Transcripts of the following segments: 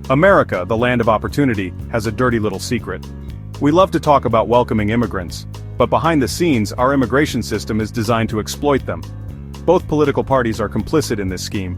America, the land of opportunity, has a dirty little secret. We love to talk about welcoming immigrants, but behind the scenes, our immigration system is designed to exploit them. Both political parties are complicit in this scheme.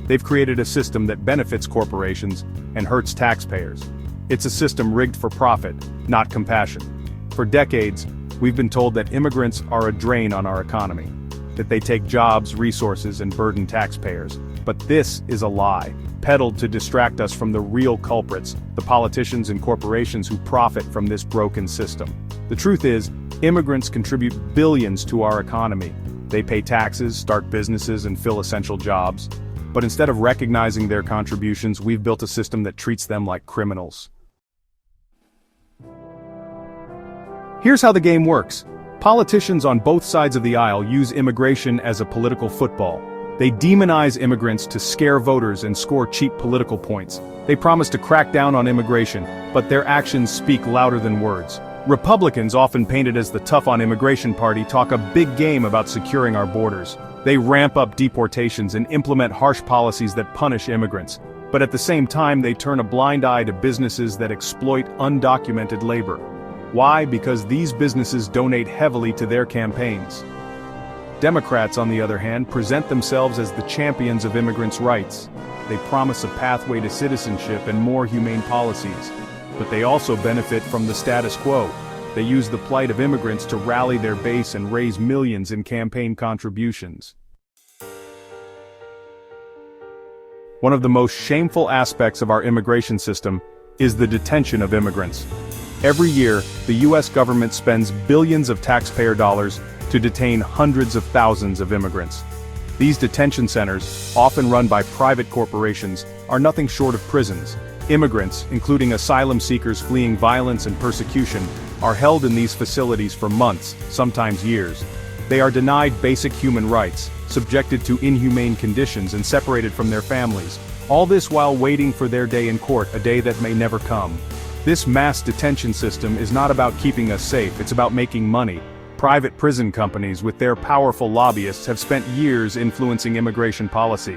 They've created a system that benefits corporations and hurts taxpayers. It's a system rigged for profit, not compassion. For decades, we've been told that immigrants are a drain on our economy, that they take jobs, resources, and burden taxpayers. But this is a lie, peddled to distract us from the real culprits, the politicians and corporations who profit from this broken system. The truth is, immigrants contribute billions to our economy. They pay taxes, start businesses, and fill essential jobs. But instead of recognizing their contributions, we've built a system that treats them like criminals. Here's how the game works. Politicians on both sides of the aisle use immigration as a political football. They demonize immigrants to scare voters and score cheap political points. They promise to crack down on immigration, but their actions speak louder than words. Republicans, often painted as the tough-on-immigration party, talk a big game about securing our borders. They ramp up deportations and implement harsh policies that punish immigrants. But at the same time, they turn a blind eye to businesses that exploit undocumented labor. Why? Because these businesses donate heavily to their campaigns. Democrats, on the other hand, present themselves as the champions of immigrants' rights. They promise a pathway to citizenship and more humane policies. But they also benefit from the status quo. They use the plight of immigrants to rally their base and raise millions in campaign contributions. One of the most shameful aspects of our immigration system is the detention of immigrants. Every year, the U.S. government spends billions of taxpayer dollars to detain hundreds of thousands of immigrants. These detention centers, often run by private corporations, are nothing short of prisons. Immigrants, including asylum seekers fleeing violence and persecution, are held in these facilities for months, sometimes years. They are denied basic human rights, subjected to inhumane conditions and separated from their families. All this while waiting for their day in court, a day that may never come. This mass detention system is not about keeping us safe, it's about making money. Private prison companies with their powerful lobbyists have spent years influencing immigration policy.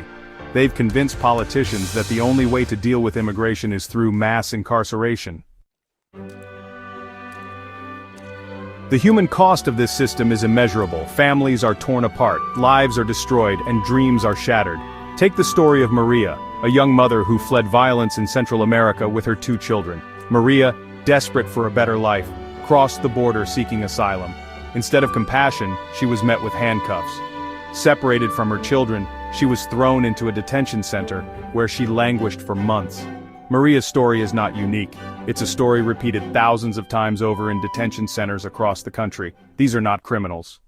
They've convinced politicians that the only way to deal with immigration is through mass incarceration. The human cost of this system is immeasurable. Families are torn apart, lives are destroyed, and dreams are shattered. Take the story of Maria, a young mother who fled violence in Central America with her 2 children. Maria, desperate for a better life, crossed the border seeking asylum. Instead of compassion, she was met with handcuffs. Separated from her children, she was thrown into a detention center, where she languished for months. Maria's story is not unique. It's a story repeated thousands of times over in detention centers across the country. These are not criminals.